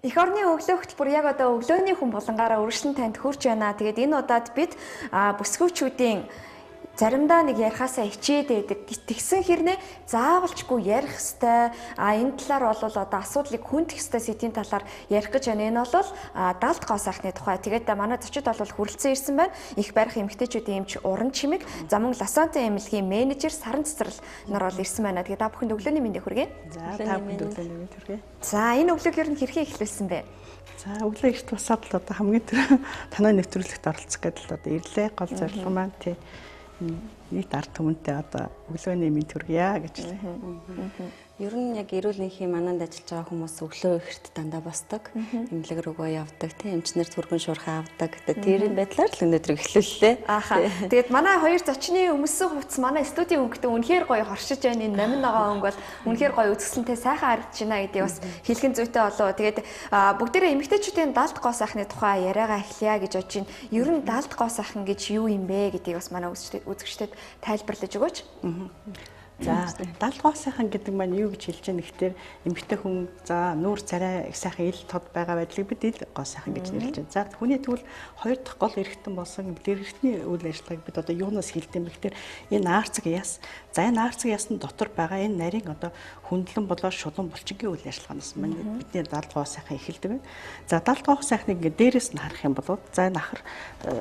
Эх орны өглөө хөтөлбөр яг одоо өглөөний хүн болонгаараа өргөжлөн танд хүрч байна. Тэгээд энэ удаад бид бүсгүүчүүдийн заримдаа нэг ярихаасаа хичээд байдаг. Тэгсэн хэрнээ заавалчгүй ярих хэвээр энэ талаар бол одоо асуудлыг хүндэх хэвээр сэдвийн талаар ярих гэж байна. Энэ бол далд гоо сайхны тухай. Тэгээд манай зочид бол хүрэлцэн ирсэн байна. Их барих эмэгтэйчүүдийн эмч Уран Чимэг, за мөн Лосонтын эмнэлгийн менежер Саран Цэцэрлэл нар бол ирсэн байна. Тэгээд та бүхэнд өглөөний мэндийг хүргэе. За та бүхэнд өглөөний мэнд хүргэе. За энэ өглөөг ер нь хэрхэн эхлүүлсэн бэ? За өглөө ихт басаад л одоо хамгийн түрүү танай нэвтрүүлэгт оролцох гэдэл одоо ирлээ. Гол зорилго маань тий нийт ард түмэнтэй одоо өглөөний мэнд хүргье гэж л. Ер нь яг эрүүл энхийн мананд ажиллаж байгаа хүмүүс өглөө ихэрт дандаа босдог, эмнэлэг рүүгээ явдаг, тийм эмчнэр түргэн шуурхаа авдаг. Тэр байдлаар л өнөөдөр эхлүүллээ. Ааха. Тэгээд манай хоёр зочны өмссөн хувцас манай студийн өнгөтэй үнэхээр гоё хоршиж байна. Энэ 8 ногоо өнгө бол үнэхээр гоё үзэсгэлэнтэй сайхан харагдаж байна гэдгийг бас хэлхэн зүйтэй болоо. Тэгээд бүгдээрээ эмэгтэйчүүдийн далд гоо сайхны тухай яриагаа эхлэе гэж бодож байна. Ер нь далд гоо сайхан гэж юу юм бэ гэдгийг бас манай үзэгчдэд тайлбарлаж өгөөч. За далд гоо сайхан гэдэг маань юу гэж хэлж байгаа нэхтэр эмэгтэй хүн за нүүр царай их сайхан ил тод байгаа байдлыг бид ил гоо сайхан гэж нэрлэж байна. За хүний тэгвэл хоёр дахь гол эргэтэн болсон эргэтний үйл ажиллагааг бид одоо юунаас хэлдэм бэ гэхээр энэ аарцаг яс. За энэ аарцаг ясны дотор байгаа энэ нарийн одоо хөндлөн болоо шулуун булчингийн үйл ажиллагаанаас маань бидний далд гоо сайхан эхэлдэг байна. За далд гоо сайхныг ингээд дээрээс нь харах юм бол за энэ ахар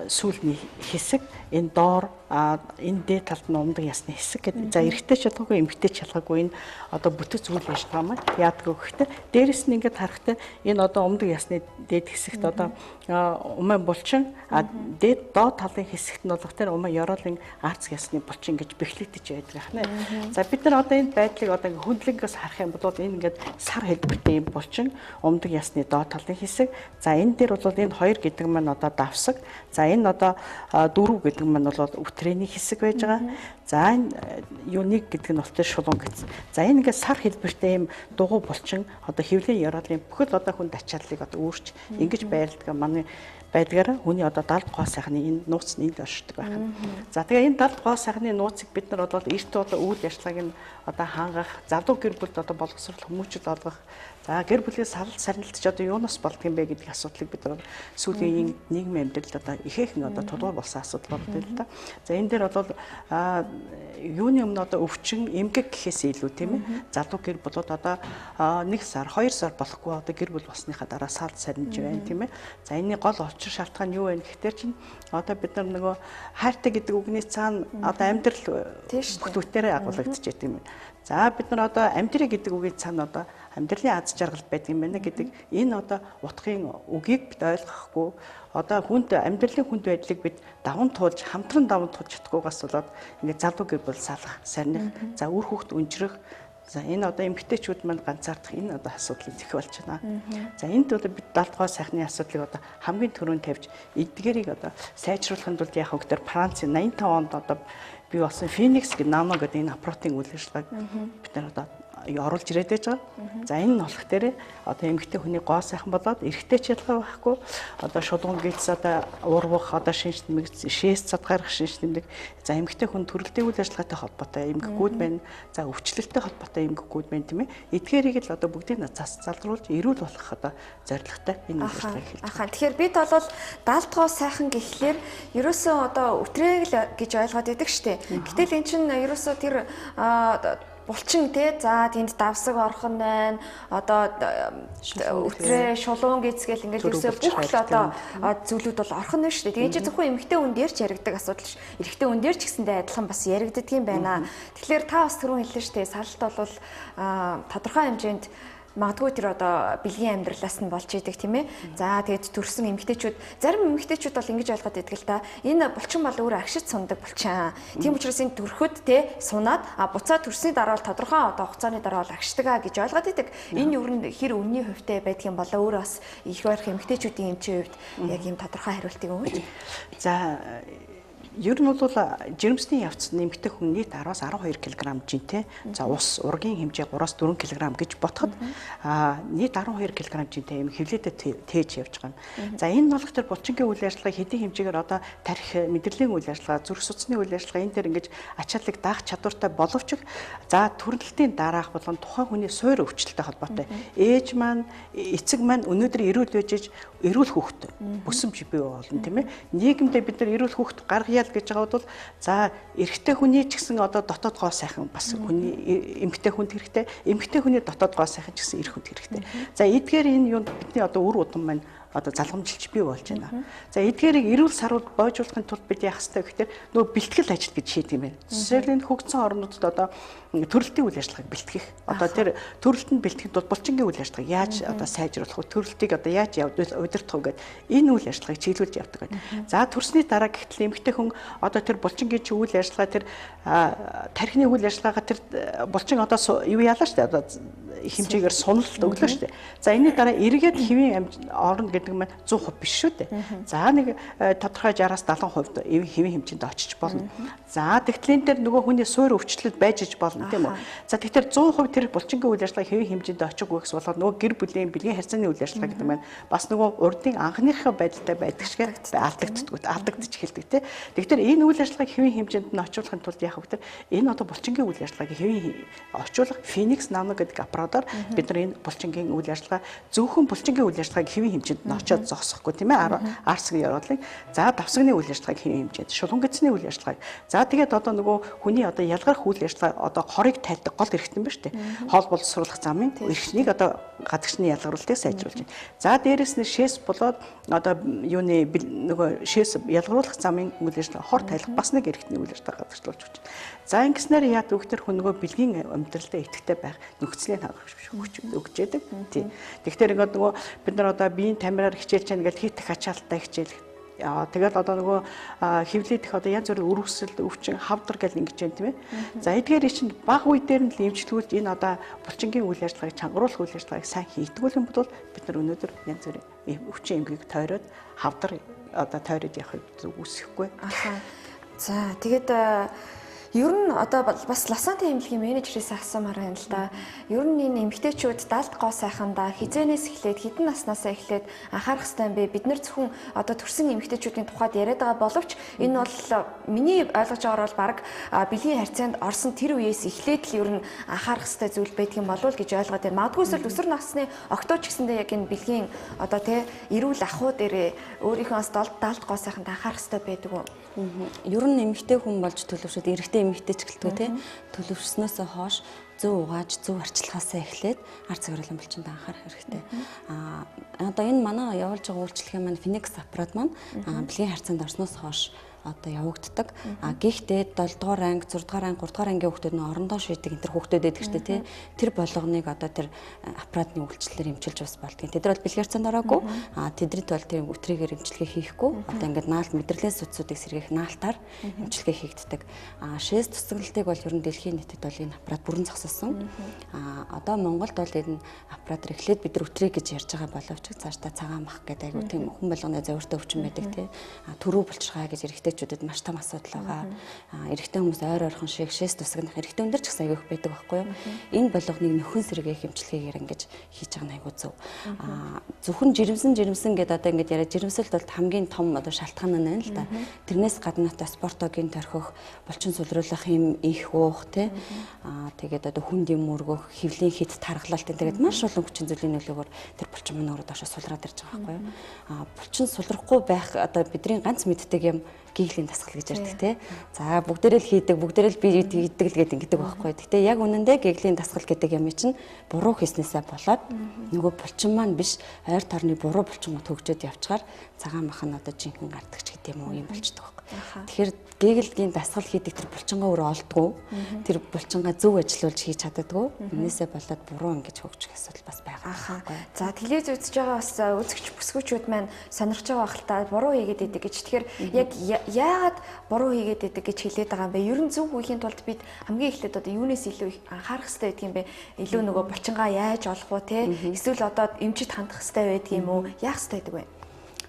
сүүлний хэсэг энэ доор энэ дээд талд нь умдаг ясны хэсэг гэдэг. За эрэгтэй шалгаагүй эмэгтэй шалгаагүй энэ одоо бүтэц үйл ажиллагаа маань яадаг вэ гэхдээ дээрээс нь ингээд харахтаа энэ одоо умдаг ясны дээд хэсэгт одоо умаа булчин дээд доод талын хэсэгт нь болох тэр умаа ёроолын аарц ясны булчин гэж бэхлэгдэж байдаг ахна. За бид нар одоо энэ байдлыг одоо хөндлөнгөөс харах юм бол энэ ингээд сар хэлбэртэй юм булчин умдаг ясны доод талын хэсэг. За энэ дээр бол энэ хоёр гэдэг маань одоо давсаг. За энэ одоо дөрөв гэдэг маань бол үтрэний хэсэг байж байгаа. За энэ юник гэдэг нь болохоор шулуун гэсэн. За энэ ингээд сар хэлбэртэй юм дугуй булчин одоо хөвлийн ёроолын бүхэл одоо хүнд ачааллыг одоо өөрч ингэж байрладаг манай байдгаараа хүний одоо далд гоо сайхны энэ нууц нь энд оршдог байна. За тэгээ энэ далд гоо сайхны нууцыг бид нар бол эрт одоо үйл ажиллагааг нь одоо хангах, залуу гэр бүлд одоо боловсрол хүмүүжил олгох, за гэр бүлийн сарнилтч одоо юунаас болдго юм бэ гэдэг асуудлыг бид нар сүүлийн нийгмийн амьдралд одоо ихээхэн одоо тулгуур болсон асуудал болдог л да. За энэ дээр бол юуны өмнө одоо өвчин эмгэг гэхээс илүү тийм ээ залуу гэр бүлүүд одоо 1 сар 2 сар болохгүй одоо гэр бүл болсныхаа дараа саад сарниж байна тийм ээ. За энэний гол учир шалтгаан юу вэ гэхээр чинь одоо бид нар нөгөө хайртай гэдэг үгний цаана одоо амьдрал бүтээрээ агуулгадж байдаг юм байна. За бид нар одоо амьдрий гэдэг үгийн цаана одоо амьдралын аз жаргал байдаг юм байна гэдэг энэ одоо утгын үгийг бид ойлгохгүй одоо амьдралын хүнд байдлыг бид даван туулж хамтран даван туулж чадахгүйгаас болоод ингээд залуу гэр бүл салах, сарних, за үр хөвгт өнжрөх. За энэ одоо эмэгтэйчүүд манд ганцаардах энэ одоо асуудал их болж байна. За энд бол бид далд гоо сайхны асуудлыг одоо хамгийн түрүүнд тавьж эдгээрийг одоо сайжруулахын тулд яг хөтөр Францын 85 онд одоо бий болсон Феникс гэдэг нано гэдэг энэ аппаратын үйл ажиллагааг бид нар одоо оруулж ирээд байж байгаа. За энэ нь болох дээр одоо эмэгтэй хүний гоо сайхан болоод эрэгтэй ч ялгаа байхгүй одоо шулуун гэлс одоо урвах одоо шинж тэмдэг шээс задгарах шинж тэмдэг за эмэгтэй хүн төрөлтийн үйл ажиллагаатай холбоотой эмгэгүүд байна. За өвчлөлттэй холбоотой эмгэгүүд байна тийм ээ. Эдгээрийг л одоо бүгдийг залруулж эрүүл болох одоо зорилготой энэ үйл ажиллагааг эхэлж байгаа. Тэгэхээр бид бол далд гоо сайхан гэхлээр ерөөсөө одоо өтрэг л гэж ойлгоод байдаг штеп. Гэтэл эн чинь ерөөсөө тэр булчин тий за тэнд давсаг орхон байна одоо өтрээ шулуун гэцгээл ингээл ерөөсөө бүх л одоо зүйлүүд бол орхон нь шүү дээ. Тэгээд чи зөвхөн эмэгтэй хүн дээр ч яригдаг асуудал ш. Эрэгтэй хүн дээр ч гэсэндээ адилхан бас яригддаг юм байна. Тэгэхээр та бас түрүүн хэллээ шүү дээ. Салалт бол тодорхой хэмжээнд магадгүй тэр одоо бэлгийн амьдралаас нь болж идэг тийм ээ. За тэгээд төрсэн эмэгтэйчүүд зарим эмэгтэйчүүд бол ингэж ойлгоод идэг л та. Энэ булчин бол өөр агшид сундаг булчин. Тийм учраас энэ төрөхөд те сунаад буцаад төрсний дараа бол тодорхой одоо хугацааны дараа бол агшдаг гэж ойлгоод идэг. Энэ юу н хэр үнний хувьтай байдгийн болоо өөр бас их барих эмэгтэйчүүдийн эмчийн хувьд яг ийм тодорхой хариултыг өгөөч. За Ер нь бол жирэмсний явц нэмэгдэх хүн нийт 10-аас 12 кг жинтэй. За ус ургийн хэмжээ 3-аас 4 кг гэж бодоход нийт 12 кг жинтэй юм хевлэдэд тээж явж байгаа юм. За энэ болох төр булчингийн үйл ажиллагаа хэдийн хэмжээгээр одоо тарих мэдрэлийн үйл ажиллагаа, зүрх судасны үйл ажиллагаа энэ төр ингэж ачааллыг даах чадвартай боловч за төрөлтийн дараах болон тухайн хүний суур өвчлөлтэй холбоотой. Ээж маань, эцэг маань өнөөдөр эрүүл байж эрүүл хүүхэд бүсэмж бий болно тийм ээ. Нийгэмдээ бид нар эрүүл хүүхэд гаргая гэж байгаа бол за эрэгтэй хүний ч гэсэн одоо дотоод гоо сайхан бас хүний эмэгтэй хүнд хэрэгтэй, эмэгтэй хүний дотоод гоо сайхан ч гэсэн эрх хүнд хэрэгтэй. За эдгээр энэ юунд бидний одоо үр удам маань одоо залгамжилж бий болж байна. За эдгээрийг эрүүл сарууд боожуулахын тулд бид яах ёстой гэхээр нөгөө бэлтгэл ажил гэж шийдэг юм байна. Жишээлбэл хөгжсөн орнуудад одоо төрөлтийн үйл ажиллагааг бэлтгэх. Одоо тэр төрөлтөнд бэлтгэхэд бол булчингийн үйл ажиллагааг яаж одоо сайжруулах вэ? Төрөлтийг одоо яаж удирдах вэ гэдэг энэ үйл ажиллагааг чиглүүлж явдаг байна. За төрсний дараа гэтэл эмэгтэй хүн одоо тэр булчингийн чи үйл ажиллагаа тэр тархины үйл ажиллагаа тэр булчин одоо юу яалаа штэ одоо хэмжээгээр суналт өглөө штэ. За энэний дараа эргээд хэвийн орно гэдэг нь 100% биш шүү дээ. За нэг тодорхой 60-аас 70% хэвийн хэмжээнд очиж болно. За тэгтлийн дээр нөгөө хүний суур өвчлөлт байж иж болно тийм үү. За тэгэхээр 100% тэр булчингийн үйл ажиллагаа хэвийн хэмжээнд очихгүй гэсэн болоод нөгөө гэр бүлийн бэлгийн харьцааны үйл ажиллагаа гэдэг нь бас нөгөө урдын анхныхаа байдалтай байдаг шиг алдагдчих эхэлдэг тийм. Тэгэхээр энэ үйл ажиллагааг хэвийн хэмжээнд нь очуулахын тулд яах вэ? Энэ одоо булчингийн үйл ажиллагааг хэвийн очуулах Phoenix Nano гэдэг аппаратаар бид нар энэ булчингийн үйл ажиллагаа зөвхөн булчингийн үйл ажиллагааг хэвийн хэмжээнд нь очоод зогсохгүй тийм ээ. Арсгийн явдлыг за давсагны үйл ажиллагааг хэвийн хэмжээнд, шулуун гэцний үйл ажиллагааг. За тэгээд одоо нөгөө хүний одоо ялгарх үйл ажиллагаа одоо хорыг тайлдаг гол эрхтэн ба штэ. Хоол боловсруулах замын эрхнийг одоо гадагшны ялгаруулалтыг сайжруулж байна. За дээрэс нь шээс болоод одоо юуны нөгөө шээс ялгаруулах замын үйл ажиллагаа хор тайлах бас нэг эрхтний үйл ажиллагаа гадагшлуулж байна. За ингэснээр яад өгтөр хүн нөгөө бэлгийн амьдралдаа идэвхтэй байх нөхцөлийг өгч яадаг. Тийм. Тэгэхээр ингээд нөгөө бид нар одоо биеийн тамираар хичээлж байгаа гэж хит их ачаалттай хичээлэх. Тэгэл одоо нөгөө хөвлөдөх одоо янз бүрийн өрөвсөл, өвчин, хавдар гэл ингэж байна тийм ээ. За эдгээр чинь бага үе дээр нь л эмчилгүүлж энэ одоо булчингийн үйл ажиллагааг чангаруулах үйл ажиллагааг сайн хийдгүүл юм бол бид нар өнөөдөр янз бүрийн өвчин эмгийг тойроод хавдар одоо тойроод явахыг үсэхгүй. За тэгээд ер нь одоо бас Лосанта эмнэлгийн менежерээс асуумаар байна л да. Ер нь энэ эмэгтэйчүүд далд гоо сайхандаа хизээнээс эхлээд хэдэн наснаасаа эхлээд анхаарах хэрэгтэй юм бэ? Бид нар зөвхөн одоо төрсэн эмэгтэйчүүдийн тухайд яриад байгаа боловч энэ бол миний ойлгож байгаагаар бол баг бэлгийн харьцаанд орсон тэр үеэс эхлээд л ер нь анхаарах хэрэгтэй зүйл байдаг юм болов уу гэж ойлгоод байна. Магадгүй эсвэл өсвөр насны октоо ч гэсэндээ яг энэ бэлгийн одоо эрүүл ахуй дээрээ өөрийнхөөс далд гоо сайханд анхаарах хэрэгтэй байдаг уу? Ер нь эмэгтэй хүн болж төлөвшөд эрэгтэй эмэгтэй ч гэлтгүй те төлөвшснөөсөө хойш зөв угааж зөв арчилгаасаа эхлээд ард цагаарлан булчинд анхаарах хэрэгтэй. Одоо энэ манай явуулж байгаа үйлчлэгээ маань Phoenix аппарат маань бэлгийн харьцаанд орсноос хойш одоо явагддаг. Гэхдээ 7 дугаар анги, 6 дугаар анги, 3 дугаар ангийн хүүхдүүд нь орондоо шийдэг энэ төр хүүхдүүд байдаг шүү дээ тий. Тэр болгоныг одоо тэр аппаратны үйлчлэлээр эмчилж бас болдгийг. Тэд нар бол бэлгэрцанд ороогүй. Тэдрэд бол тэр өтрийгээр эмчилгээ хийхгүй. Одоо ингээд наалт мэдрэлийн судсуудыг сэргээх наалтаар эмчилгээ хийгддэг. Шээс тусгалалтыг бол ер нь дэлхийн нийтэд бол энэ аппарат бүрэн зогсоосон. Одоо Монголд бол энэ аппаратаар эхлээд бид нар өтрий гэж ярьж байгаа боловч цаашдаа цагаан мах гэдэг айгу тийм хүн болгоны зовиртой өвчин байдаг тий. Төрөө булчирхай гэж эрэгтэйчүүдэд маш том асуудал байгаа. Эрэгтэй хүмүүс ойр ойрхон шиг шээс тусгах эрэгтэй өндөр ч гэсэн аягүй их байдаг байхгүй юу? Энэ болгоныг нөхөн сэргээх эмчилгээгээр ингэж хийж байгаа нь аягүй зөв. Зөвхөн жирэмсэн гэдэг одоо ингэж яриа жирэмсэлд бол хамгийн том одоо шалтгаан нь байна л да. Тэрнээс гадна та спортогийн торхих, булчин сулруулах юм их уух тий. Тэгээд одоо хүнд юм өргөх, хөвлийн хит тархалалт тэгээд маш олон хүчин зүйлийн нөлөөгөөр тэр булчин маань өөрөө доошо сулраад ирж байгаа байхгүй юу? Булчин сулрахгүй байх одоо бидний ганц мэддэг юм гиглийн дасгал гэж ярьдаг тий. За бүгдээрээ л хийдэг, бүгдээрээ л би хийдэг л гэдэг байхгүй. Гэхдээ яг үнэндээ гиглийн дасгал гэдэг юм чинь буруу хийснээсээ болоод нөгөө булчин маань биш ойр тойрны буруу булчингууд хөгжөөд явчаар цагаан мах нь одоо жинхэнэ гардагч гэдэг юм уу юм болчихдог байхгүй. Тэгэхээр гиглийн дасгал хийдэг тэр булчингаа өөрөө олдгоо. Тэр булчингаа зөв ажиллуулж хийж чаддаггүй. Энээсээ болоод буруу ингэж хөгжих асуудал бас байгаа. За телевиз үзэж байгаа бас үзэгч бүсгүүчүүд маань сонирхож байгаа хэл та буруу хийгээд идэг гэж. Тэгэхээр яг яагаад буруу хийгээд идэг гэж хэлээд байгаа юм бэ? Ер нь зөв хийхийн тулд бид хамгийн эхлээд одоо юунаас илүү анхаарах хэрэгтэй байдаг юм бэ? Илүү нөгөө булчингаа яаж олох уу те? Эсвэл одоо эмчит хандах хэрэгтэй байдаг юм уу? Яах хэрэгтэй байдаг вэ?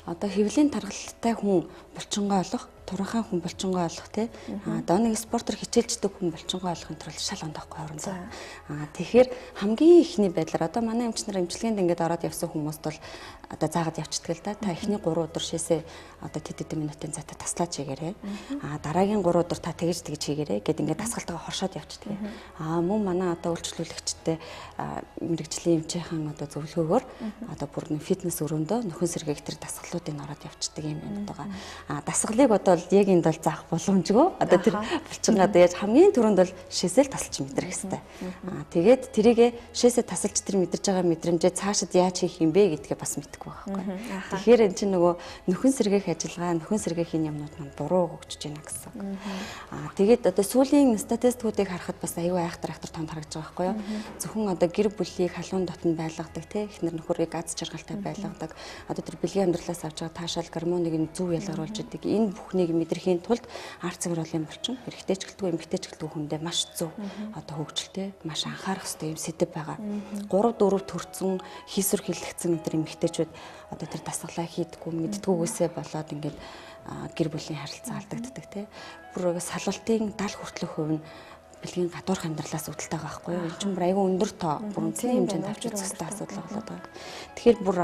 Одоо хэвлийн тархалтай хүн булчингаа олох туранхай хүн булчингой олох тий. Одоо нэг спортер хичээлждэг хүн булчингой олохын тулд шал ондоохгүй орондоо. Тэгэхээр хамгийн ихний байдлаар одоо манай эмчнэр эмчилгээнд ингээд ороод явсан хүмүүст бол одоо заагаад явчихдаг л да. Та эхний 3 өдөр шээсээ одоо тэд минутын зайтай таслаад чигээрээ. Дараагийн 3 өдөр та тэгж хийгээрээ гэд ингээд дасгалтайгаа хоршоод явчихдаг. Мөн манай одоо үйлчлүүлэгчтэй мэрэгжлийн эмчийнхэн одоо зөвлөгөөгөөр одоо бүр нэг фитнес өрөөндөө нөхөн сэргээг тэр дасгалуудыг ороод явчихдаг юм байна. Дасгалыг одоо яг энд бол заах боломжгүй. Одоо тэр булчингаа яаж хамгийн түрүүнд бол шээсэл тасалж мэдрэх хэрэгтэй. Тэгээд тэрийгэ шээсээ тасалж тэр мэдэрж байгаа мэдрэмжээ цаашид яаж хийх юм бэ гэдгээ бас мэдэхгүй байхгүй. Тэгэхээр энэ чинь нөгөө нөхөн сэргээх ажиллагаа, нөхөн сэргээхийн юмнууд маань буруу хөгжиж байна гэсэн. Тэгээд одоо сүүлийн статистикуудыг харахад бас аюу айхтар тонд харагдаж байгаа байхгүй юу? Зөвхөн одоо гэр бүлийг халуун дотн байлгадаг тий эхнэр нөхөрийг аз жаргалтай байлгадаг. Одоо тэр бэлгийн амьдралаас авч байгаа таашаал гормоныг нь зөв ялгаруулж идэг. Энэ бүхнийг мэдрэхийн тулд арт цэвэрлэлийн булчин эрэгтэй ч гэлтгүй эмэгтэй ч гэлтгүй хүндээ маш зөв одоо хөгжилтэй маш анхаарах хэрэгтэй юм сэдв байгаа. 3-4 төрцөн хийсвэр хиллэгцэн энэ эмэгтэйчүүд одоо тэр дасгалаа хийдэггүй мэддэггүйгээсээ болоод ингээд гэр бүлийн харилцаа алдагддаг тий. Бүр салвалтын 70 хүртэлх хувь нь бэлгийн гадуурх амьдралаас үүдэлтэй байгаа байхгүй юу? Энэ чинь бүр айгүй өндөр тоо, бүр үнцний хэмжээнд авч үзэх хэрэгтэй асуудал болоод байгаа. Тэгэхээр бүр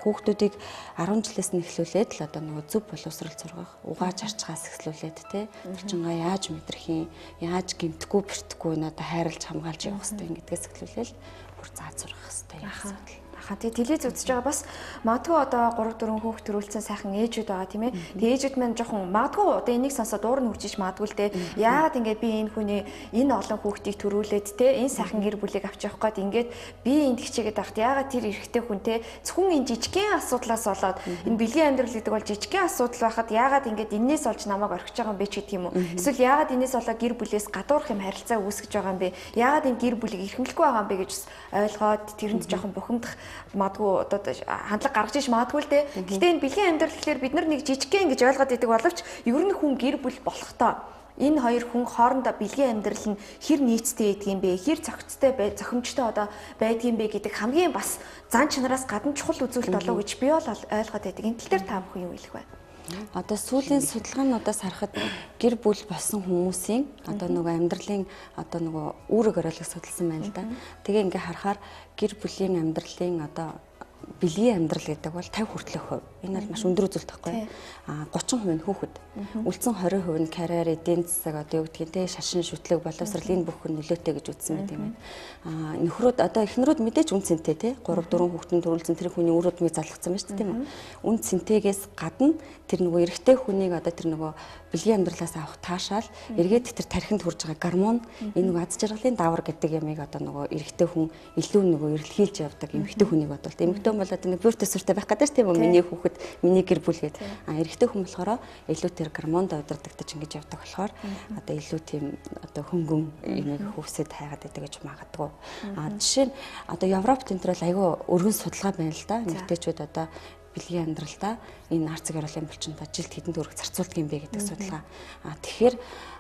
хүүхдүүдийг 10 жилээс нь эхлүүлээд л одоо нөгөө зөв боловсрол зургах, угааж арчгаас эхлүүлээд тий. Булчингаа яаж мэдрэх юм, яаж гэмтэхгүй бэртэхгүй нь одоо хайрлж хамгаалж явах хэрэгтэй гэдгээс эхлүүлээл бүр зааж сурах хэрэгтэй юм асуудал. Тэгээ телевиз үзэж байгаа бас магадгүй одоо 3-4 хүүхд төрүүлсэн сайхан ээжүүд байгаа тийм ээ. Тэгээ ээжүүд маань жоохон магадгүй одоо энийг сонсоод уур нь үржиж магадгүй л дээ. Яагаад ингээд би энэ хүний энэ олон хүүхдийг төрүүлээд те энэ сайхан гэр бүлийг авч явах гээд ингээд би энд хичээгээд байхад яагаад тэр эрэгтэй хүн те зөвхөн энэ жижигхэн асуудлаас болоод энэ бэлгийн амьдрал гэдэг бол жижигхэн асуудал байхад яагаад ингээд энээс олж намайг орхиж байгаа юм бэ ч гэдэг юм уу. Эсвэл яагаад энээс болоод гэр бүлээс гадуурх юм харилцаа үүсгэж байгаа юм бэ? Яагаад энэ гэр бүлийг эрхэмлэхгүй байгаа юм бэ гэж ойлгоод тэрэнд жоохон бухимдах магадгүй одоо хандлага гаргаж иж магадгүй л дээ. Гэхдээ энэ бэлгийн амьдрал гэхэлэр бид нар нэг жижигхэн гэж ойлгоод идэг боловч ер нь хүн гэр бүл болохтой энэ хоёр хүн хоорондоо бэлгийн амьдрал нь хэр нийцтэй байдаг юм бэ? Хэр зохицтой зохимжтой одоо байдгийн бэ гэдэг хамгийн бас зан чанараас гадна чухал үзүүлэлт болов гэж би бол ойлгоод байдаг. Энэ тал дээр та бүхэн юу хэлэх вэ? Одоо сүүлийн судалгаануудаас харахад гэр бүл болсон хүмүүсийн одоо нөгөө амьдралын одоо нөгөө үүрэг оройлог судалсан байна л да. Тэгээ ингээ харахаар гэр бүлийн амьдралын одоо бэлгийн амьдрал гэдэг бол 50 хүртэлх хувь. Энэ бол маш өндөр үзүүлэлт байхгүй. 30% нь хүүхэд. Үлдсэн 20% нь карьер, эдийн засаг одоо юу гэдгийг те шашин шүтлэг боловсрал энэ бүх нь нөлөөтэй гэж үзсэн байт юм байна. Нөхрүүд одоо эхнэрүүд мэдээж үн цэнтэй те 3-4 хүүхдийн төрүүлсэн тэр хүний үр өдмийг залгацсан байна шүү дээ тийм үү. Үн цэнтэйгээс гадна тэр нөгөө эрэгтэй хүнийг одоо тэр нөгөө бэлгийн амьдралаас авах таашаал эргээд тэр тархинд хүрж байгаа гормон энэ нөгөө аз жаргалын давар гэдэг ямыг одоо нөгөө эрэгтэй хүн илүү нөгөө эрэлхийлж явдаг эмэгтэй хүнийг бодвол эмэгтэй хүн бол одоо нэг бюрт төсвөртэй байх гэдэг тийм үү миний хүүхэд миний гэр бүл гээд эрэгтэй хүн болохоор илүү тэр гормонд удирдагдаж ингэж явдаг болохоор одоо илүү тийм одоо хөнгөн ямыг хөвсөд хайгаад байдаг гэж магадгүй. Жишээ нь одоо Европт энэ төр бол айгүй өргөн судалгаа байна л да. Эмэгтэйчүүд одоо бэлгийн амьдралдаа энэ арт цэвэрлэлийн булчинтай жилд хэдэн төгрөг зарцуулдаг юм бэ гэдэг судалгаа. Тэгэхээр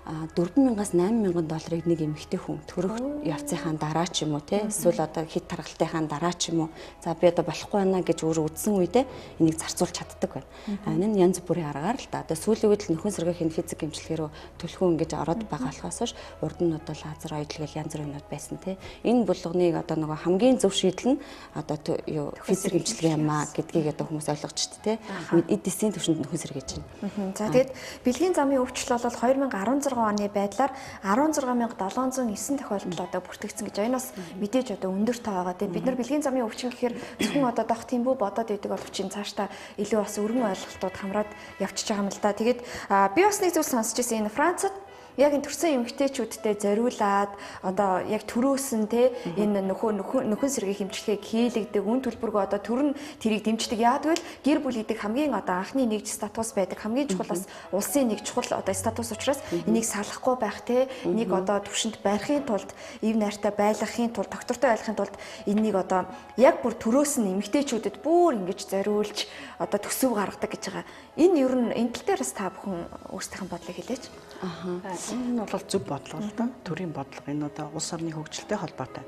4,000-аас 8,000 долларыг нэг эмэгтэй хүн төрөх явцынхаа дараа ч юм уу те эсвэл одоо хит таргалтынхаа дараа ч юм уу за би одоо болохгүй байна гэж өөрөө үдсэн үедээ энийг зарцуулж чаддаг байна. Энэ нь янз бүрийн аргаар л да. Одоо сүүлийн үед л нөхөн сэргээхийн физик эмчилгээ рүү төлхөө ингэж ороод байгаа болохоос урд нь одоо лазер оюутлал янз бүрийн юмуд байсан те. Энэ булганыг одоо нөгөө хамгийн зөв шийдэл нь одоо юу физик эмчилгээ юм аа гэдгийг одоо хүмүүс ойлгож шүү дээ те. Эдийн төвшөнд нөхөн сэргээж байна. За тэгээд бэлгийн замын өвчлөл бол 2016 оны байдлаар 16709 тохиолдол одоо бүртгэгдсэн гэж энэ бас мэдээж одоо өндөр тоо байгаа. Тэгээд бид нар бэлгийн замын өвчин гэхээр зөвхөн одоо дох тийм бүү бодоод идэг боловч цаашдаа илүү бас өргөн ойлголтууд хамраад явчихж байгаа юм л да. Тэгээд би бас нэг зүйл сонсч ирсэн энэ Францад яг энэ төрсэн эмэгтэйчүүдтэй зориулаад одоо яг төрөөсөн те энэ нөхөн сэргийн хэмжлэгийг хийлэгдэг үн төлбөргөө одоо төр нь тэрийг дэмждэг яадаг вэ гэр бүл гэдэг хамгийн одоо анхны нэгж статус байдаг хамгийн чухал бас улсын нэг чухал одоо статус учраас энийг салахгүй байх те энийг одоо төвшөнд барихын тулд ив найртай байлгахын тулд доктортой байлгахын тулд энийг одоо яг бүр төрөөсөн эмэгтэйчүүдэд бүр ингэж зориулж одоо төсөв гаргадаг гэж байгаа. Энэ ер нь энэ тал дээр бас та бүхэн өөрсдийнхээ бодлыг хэлээч. Энэ бол зөв бодлого л да. Төрийн бодлого энэ одоо улс орны хөгжилтэй холбоотой.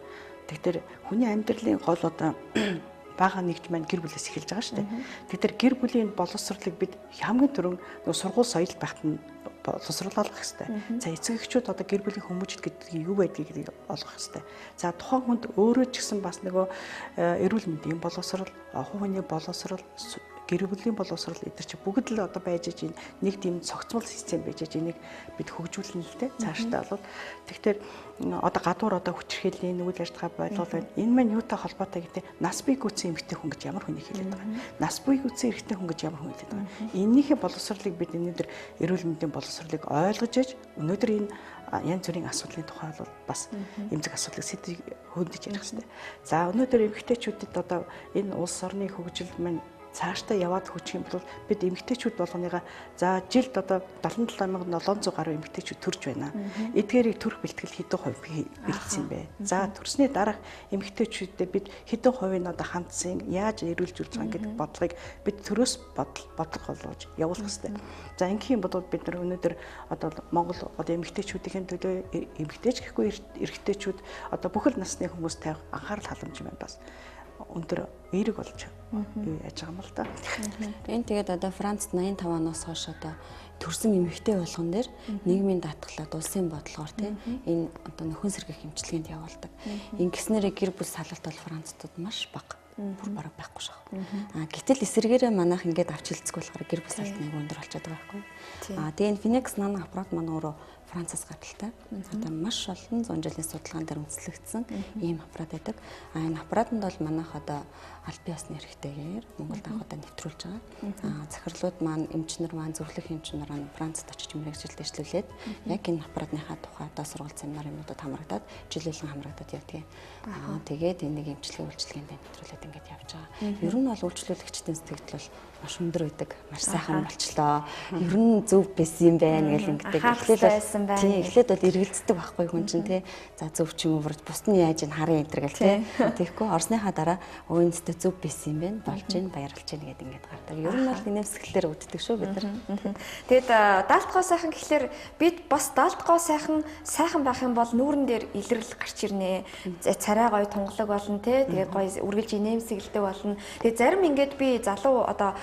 Тэгэхээр хүний амьдралын гол одоо бага нэгж маань гэр бүлээс эхэлж байгаа шүү дээ. Тэгэхээр гэр бүлийн боловсролыг бид хамгийн түрүүн нөгөө сургууль соёл байхад нь боловсруулах хэрэгтэй. За эцэг эхчүүд одоо гэр бүлийн хүмүүжил гэдэг юу байдгийг олох хэрэгтэй. За тухайн хүнд өөрөө ч гэсэн бас нөгөө эрүүл мэндийн боловсрол, хувийн боловсрол, гэр бүлийн боловсрол эдгээр чи бүгд л одоо байж иж нэг тийм цогцмол систем байж иж энийг бид хөгжүүлнэ л дээ цаашдаа бол. Тэгэхээр одоо гадуур одоо хүчирхийллийн үйл ажиллагаа бодлого энэ маань юутай холбоотой гэдэг нас бий гүцэн эмэгтэй хүн гэж ямар хүнийг хэлээд байгаа. Нас бий гүцэн эрэгтэй хүн гэж ямар хүн хэлээд байгаа. Энийхээ боловсролыг бид өнөөдөр эрүүл мэндийн боловсролыг ойлгож иж өнөөдөр энэ янз бүрийн асуудлын тухай бол бас эмзэг асуудлыг сэдвийг хөндөж ярих хэрэгтэй. За өнөөдөр эмэгтэйчүүдэд одоо энэ улс орны хөгжил маань цаашдаа яваад хүчих юм бол бид эмэгтэйчүүд болгоныгаа за жилд одоо 77700 гаруй эмэгтэйчүүд төрж байна. Эдгээрийг төрөх бэлтгэл хэдэн хувь бэлдсэн бэ? За төрсний дараах эмэгтэйчүүдэд бид хэдэн хувийг одоо хандсан, яаж эрүүлжүүлж байгаа гэдэг бодлогыг бид төрөөс бодлого болгож явуулах хэрэгтэй. За ингэхийн бодвол бид нар өнөөдөр одоо Монгол одоо эмэгтэйчүүдийн төлөө эмэгтэйч гэхгүй эрэгтэйчүүд одоо бүхэл насны хүмүүс тавих анхаарал халамж юм байна бас өндөр эерэг болж яаж байгаа юм л да. Энэ тэгээд одоо Францд 85 оноос хойш одоо төрсэн эмэгтэй болгон дээр нийгмийн даатгалаад улсын бодлогоор тийм энэ одоо нөхөн сэргийх эмчилгээнд явуулдаг. Ингэснээрээ гэр бүл салалт бол Францд маш бага. Бүр бараг байхгүй шах. Гэтэл эсэргээрээ манайх ингээд авч хэлцэх болохоор гэр бүл салт нэг өндөр болчиход байгаа байхгүй. Тэгээ энэ Phoenix Nano аппарат маань өөрөө Францаас гаралтай. Одоо маш олон 100 жилийн судалгаан дээр үндэслэгдсэн ийм аппарат байдаг. Энэ аппаратанд бол манайх одоо аль бие усны эрхтэйгээр Монголд анх удаа нэвтрүүлж байгаа. Захирлууд маань эмчнэр маань зөвлөх эмчнэр маань Францад очиж мэрэгжилд ажиллуулээд яг энэ аппаратныхаа тухай одоо сургалт семинар юмнуудад хамрагдаад жилүүлэн хамрагдаад явдаг. Тэгээд энийг эмчилгээ үйлчилгээнд нэвтрүүлээд ингээд явж байгаа. Ер нь бол үйлчлүүлэгчдийн сэтгэл бол маш өндөр байдаг. Маш сайхан болчлоо. Ер нь зөв байсан юм байна гэж ингэдэг. Эхлээд бол эргэлздэг байхгүй хүн чинь тий. За зөв ч юм уу бусд нь яаж ин харын энтер гэл тий. Тэгэхгүй орсныхаа дараа өөндөө зөв байсан юм байна. Болж ийн баярлж ийн гэдэг ингээд гардаг. Ер нь бол инээмсэглэлээр үүддэг шүү бид нар. Тэгэд даалтгоо сайхан гэхэлэр бид бас даалтгоо сайхан байх юм бол нүүрэн дээр илрэл гарч ирнэ. Царай гоё тунгалаг болно тий. Тэгээд гоё үргэлж инээмсэглэдэг болно. Тэгээд зарим ингээд би залуу одоо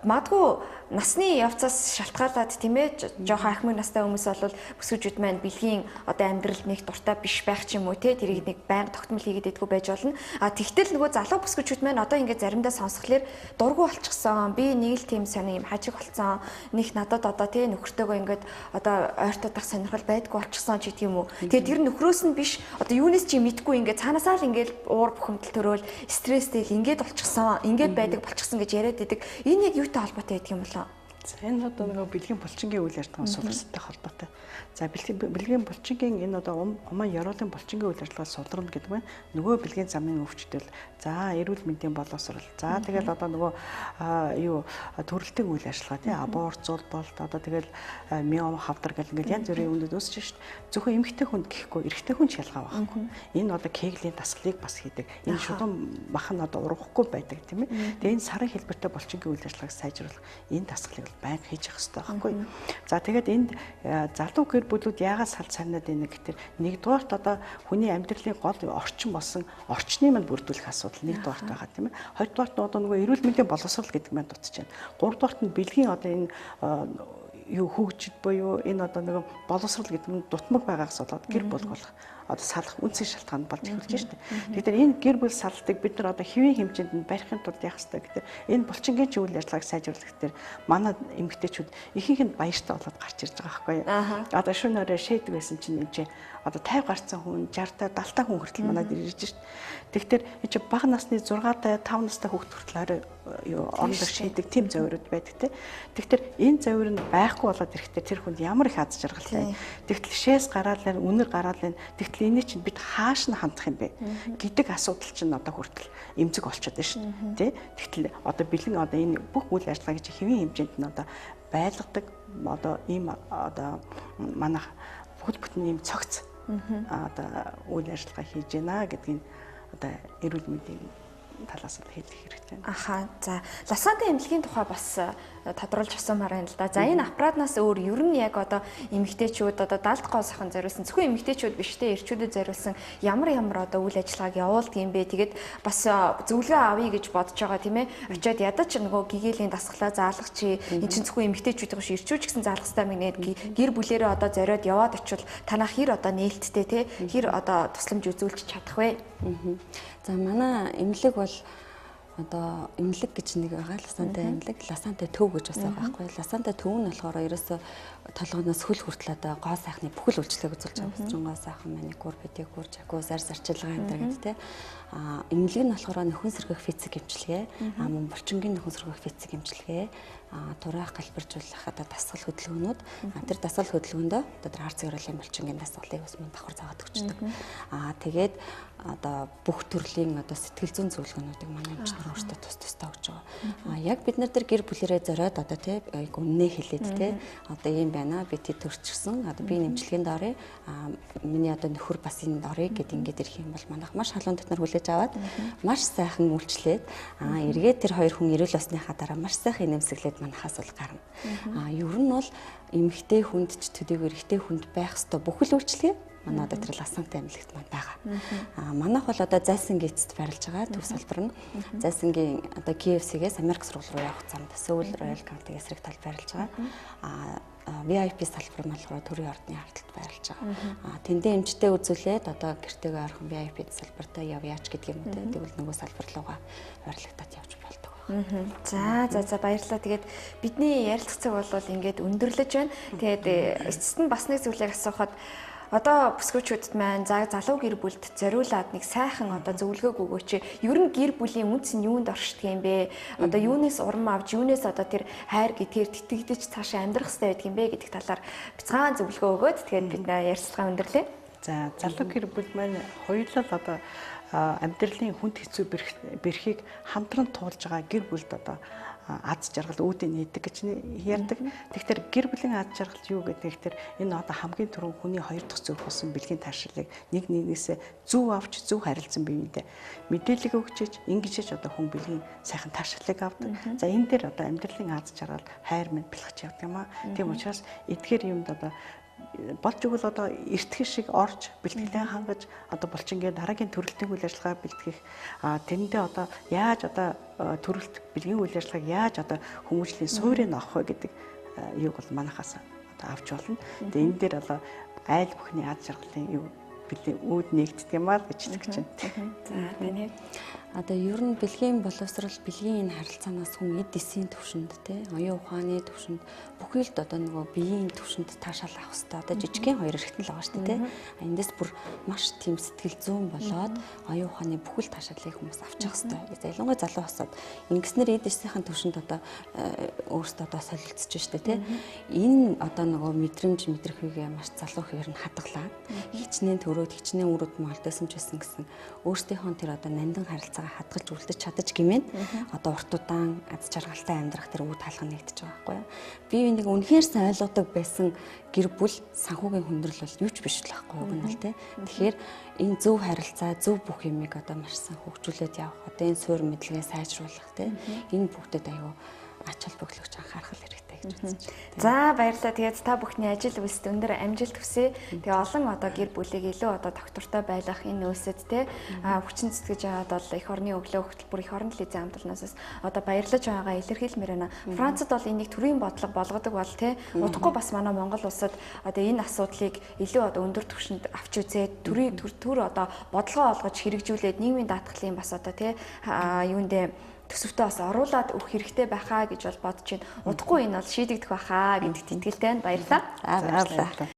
магадгүй насны явцаас шалтгаалаад тийм ээ жоохон ахмад настай хүмүүс бол бүсгүүчүүд маань бэлгийн одоо амьдралд нэг дуртай биш байх ч юм уу те тэрийг нэг байнга тогтмол хийгээд идэггүй байж болно. Тэгтэл нөгөө залуу бүсгүүчүүд маань одоо ингээд заримдаа сонсхолоор дургу болчихсон. Би нэг л тийм сони юм хажиг болцсон. Нэг надад одоо те нөхөртөөгөө ингээд одоо ойртуудах сонирхол байдгүй болчихсон ч гэдэг юм уу. Тэгээд тэр нөхрөөс нь биш одоо юунес чи мэдгүй ингээд цаанаасаа л ингээд уур бухимдал төрөөл стресстэй л ингээд болчихсон. Ингээд байдаг болчихсон гэж яриад идэг. Энэ яг юутай холбоотой байдаг юм болоо? За энэ одоо нөгөө бэлгийн булчингийн үйл ажиллагаа сулралтай холбоотой. За бэлгийн булчингийн энэ одоо уман ёроолын булчингийн үйл ажиллагаа сулрна гэдэг нь нөгөө бэлгийн замын өвчтөл за эрүүл мэндийн боловсрол. За тэгэл одоо нөгөө төрөлтийн үйл ажиллагаа тий аборт зулболт одоо тэгэл миом хавдар гэл ингээд янз бүрийн үндэд үүсэж шít. Зөвхөн эмэгтэй хүнд гэхгүй эрэгтэй хүн ч ялгаа байхгүй. Энэ одоо кеглийн дасгалыг бас хийдэг. Энэ шудан мах нь одоо ургахгүй байдаг тийм ээ. Тэгээ энэ сарын хэлбэртэй булчингийн үйл ажиллагааг сайжруулах энэ дасгалыг байнга хийж явах хэрэгтэй байхгүй. За тэгээд энд залуу гэр бүлүүд яагаад салж санаад байна гэхээр нэгдүгээрт одоо хүний амьдралын гол орчин болсон орчныг мань бүрдүүлэх асуудал нэгдүгээрт байгаа тийм ээ. Хоёрдугаарт одоо нөгөө эрүүл мэндийн боловсрол гэдэг маань дутж байна. Гуравдугаарт нь бэлгийн одоо энэ хөгжид буюу энэ одоо нэг боловсрол гэдэг нь дутмаг байгаагаас болоод гэр бүл болох одоо салах үндсэн шалтгаан болж эхэлж байна шүү дээ. Тэгэхээр энэ гэр бүл салалтыг бид нар одоо хэвийн хэмжээнд нь барихын тулд яах ёстой гэдэг энэ булчингийн үйл ажиллагааг сайжруулах дээр манай эмэгтэйчүүд ихэнх нь баяртай болоод гарч ирж байгаа байхгүй юу. Одоо шөнөөрөө шийдэг байсан чинь энэ одоо 50 гарсан хүн 60 та 70 та хүн хүртэл манад ирж шүү дээ. Тэгэхээр энэ чи бага насны 6 та 5 настай хүүхд хүртэл орондоо шийдэг тийм завирууд байдаг те. Тэгэхээр энэ завир нь байхгүй болоод ирэхдээ тэр хүнд ямар их аз жаргалтай. Тэгтэл шээс гараад л үнэр гараад л тэгтэл энийг чинь бид хааш нь хандах юм бэ гэдэг асуудал чинь одоо хүртэл эмзэг болчиход байна шүү дээ. Тэгтэл одоо бэлэн одоо энэ бүх үйл ажиллагааг чи хэвийн хэмжээнд нь одоо байлгадаг одоо ийм одоо манайх бүхэл бүтэн ийм цогц одоо үйл ажиллагаа хийж байна гэдгийг одоо эрүүл мэндийн талаас нь хэлэх хэрэгтэй. Аха. За, ласанта эмнэлгийн тухай бас тодруулж асуумаар байна л да. За, энэ аппаратнаас өөр ер нь яг одоо эмэгтэйчүүд одоо далд гоо сахан зориулсан зөвхөн эмэгтэйчүүд биш те эрчүүдэд зориулсан ямар одоо үйл ажиллагааг явуулдаг юм бэ? Тэгээд бас зөвлөгөө авъя гэж бодож байгаа тийм ээ. Очиод ядаж нөгөө гэгéлийн дасгалаа заалгах чи эн чинь зөвхөн эмэгтэйчүүдийн биш эрчүүч гэсэн заалгах став минь гэр бүлэрээ одоо зориод яваад очивол танах хэр одоо нээлттэй те хэр одоо тусламж үзүүлж чадах вэ? За манай эмнэлэг бол одоо эмнэлэг гэж нэг байгаа ласантай эмнэлэг, ласантай төв гэж бас байгаа байхгүй. Ласантай төв нь болохоор ерөөсө толгоноос хөл хүртэл одоо гоо сайхны бүхэл үйлчлэгийг үзүүлж байгаа. Хүсчин гоо сайхан, маникюр, педикюр, жакуз, арчилгаа энэ гэдэг те. Эмнэлэг нь болохоор нөхөн сэргэх физик эмчилгээ, мөн булчингийн нөхөн сэргэх физик эмчилгээ, тураах галбиржуулах одоо дасгал хөдөлгөөнүүд, тэр дасгал хөдөлгөөндөө одоо арц гэрлийн булчингийн дасгалыг бас мөн давхар заагаад өгчдөг. Тэгээд одоо бүх төрлийн одоо сэтгэл зүйн зөвлөгөөнүүдийг манай эмчнэр өөртөө тус тустай өгч байгаа. Яг бид нар тэр гэр бүлэрээ зориод одоо тий үннээ хэлээд тий одоо ийм байна би тэд төрчихсөн одоо би нэмчилгээнд оръё миний одоо нөхөр бас энд оръё гэд ингээд ирэх юм бол манайх маш халуун дотнор хүлээж аваад маш сайхан үйлчлээд эргээд тэр хоёр хүн ирүүл басныхаа дараа маш сайхан нэмсэглээд манахаас бол гарна. Ер нь бол эмэгтэй хүнд ч төдийгүй эрэгтэй хүнд байх ёстой бүхэл үйлчлэгээ манай одоо тэр ласантай эмнэлэгт маань байгаа. Манайх бол одоо Зайсангийн эцэст байрлаж байгаа төв салбар нь. Зайсангийн одоо KFC-гээс Америк сургууль руу явах замд Сөүл Royal County эсрэг тал байрлаж байгаа. VIP салбар нь болохоор төрийн ордны хавталд байрлаж байгаа. Тэндээ эмчтэй үзүүлээд одоо гэртээгээ орхон VIP салбартаа явъяач гэдэг юм үү. Тэгвэл нөгөө салбар руугаа ойрлагтаад явж болдог. За баярлалаа. Тэгээд бидний ярилцах цаг бол ингээд өндөрлөж байна. Тэгээд эцэст нь бас нэг зүйлийг асуухад одоо бүсгүүчүүдэд маань залуу гэр бүлд зориулаад нэг сайхан одоо зөвлөгөөг өгөөч. Ер нь гэр бүлийн үнц нь юунд оршдог юм бэ? Одоо юунаас урам авч, юунаас одоо тэр хайр гэдгээр тэтгэгдэж цаашаа амьдрах хэрэгтэй байдаг юм бэ гэдэг талаар бяцхан зөвлөгөө өгөөд тэгээд бид ярилцлага өндөрлөө. За, залуу гэр бүл маань хоёулаа одоо амьдралын хүнд хэцүү бэрхийг хамтран туулж байгаа гэр бүлд одоо аз жаргал үүдэн нээдэг гэж ярьдаг. Тэгэхээр гэр бүлийн аз жаргал юу гэдэг энэ одоо хамгийн түрүүн хүний хоёр дахь зөв болсон бэлгийн таашаалыг нэг нэгнээсээ зөв авч зөв харилцан биеиндээ мэдээлэл өгчээж ингэж одоо хүн бэлгийн сайхан таашаалыг авдаг. За энэ дээр одоо амьдралын аз жаргал хайр мэд бэлгэж явдаг юм аа. Тийм учраас эдгээр юмд одоо болж игэл одоо эртхэн шиг орж бэлтгэлээ хангаж одоо булчингийн дараагийн төрөлтийн үйл ажиллагаа бэлтгэх тэрэндээ одоо яаж одоо төрөлт бэлгийн үйл ажиллагааг яаж одоо хүмүүжлийн суурийг авах вэ гэдэг юуг бол манахаас одоо авч болно. Тэгээ энэ дээр одоо айл бүхний аз жаргалын юу бэлгийн үүд нэгддэг юм аа гэж хэлэх гэж байна. За таны одоо ер нь бэлгийн боловсрал бэлгийн энэ харилцаанаас хүн эд эсийн төвшөнд те оюун ухааны төвшөнд бүхэлд одоо нөгөө биеийн төвшөнд таашаал авах хэрэгтэй. Одоо жижигхэн хоёр эргэтэн л байгаа шүү дээ те. Эндээс бүр маш тийм сэтгэл зүйн болоод оюун ухааны бүхэл таашаалыг хүмүүс авчих хэрэгтэй. Ялангуяа залуу хосод ингэснээр эд эсийнхэн төвшөнд одоо өөрсдөө одоо солилцож штэ те. Энэ одоо нөгөө мэдрэмж мэдрэх үеийг маш залуу хэр нь хадгалаад хичнээн төрөөд хичнээн үрүүд мөлдөөсөн ч гэсэн өөрсдийнхөө тэр одоо нандин харилцаа хадгалж үлдэж чадаж гимэн одоо урт удаан аз жаргалтай амьдрах тэр үе таалга нэгдэж байгаа байхгүй юу. Би нэг үнэхээр сайн ойлгодог байсан гэр бүл санхүүгийн хүндрэл бол юу ч биш л байхгүй юу гэнэ л те. Тэгэхээр энэ зөв харилцаа зөв бүх юмыг одоо маш сайн хөгжүүлээд явах одоо энэ суурь мэдлэгээ сайжруулах те. Энэ бүгдэд аюу ач холбогдолч анхаарах хэрэгтэй гэж үзэж байна. За баярлалаа. Тэгээд та бүхний ажил үйлсэд өндөр амжилт хүсье. Тэгээ олон одоо гэр бүлийг илүү одоо доктортой байлгах энэ үйлсэд те хүчин зүтгэж аваад бол эх орны өглөө хөтөлбөр эх орон телевизийн хамтлагнаас одоо баярлаж байгаа илэрхийлмээр байна. Францад бол энийг төрийн бодлого болгодог бол те удахгүй бас манай Монгол улсад одоо энэ асуудлыг илүү одоо өндөр түвшинд авч үзээд төрийн төр одоо бодлогоо олгож хэрэгжүүлээд нийгмийн даатгалын бас одоо те юундээ төсөвтөө бас оруулаад өгөх хэрэгтэй байхаа гэж бол бодож байна. Удахгүй энэ бол шийдэгдэх байхаа гэдэгт итгэлтэй байна. Баярлалаа. Баярлалаа.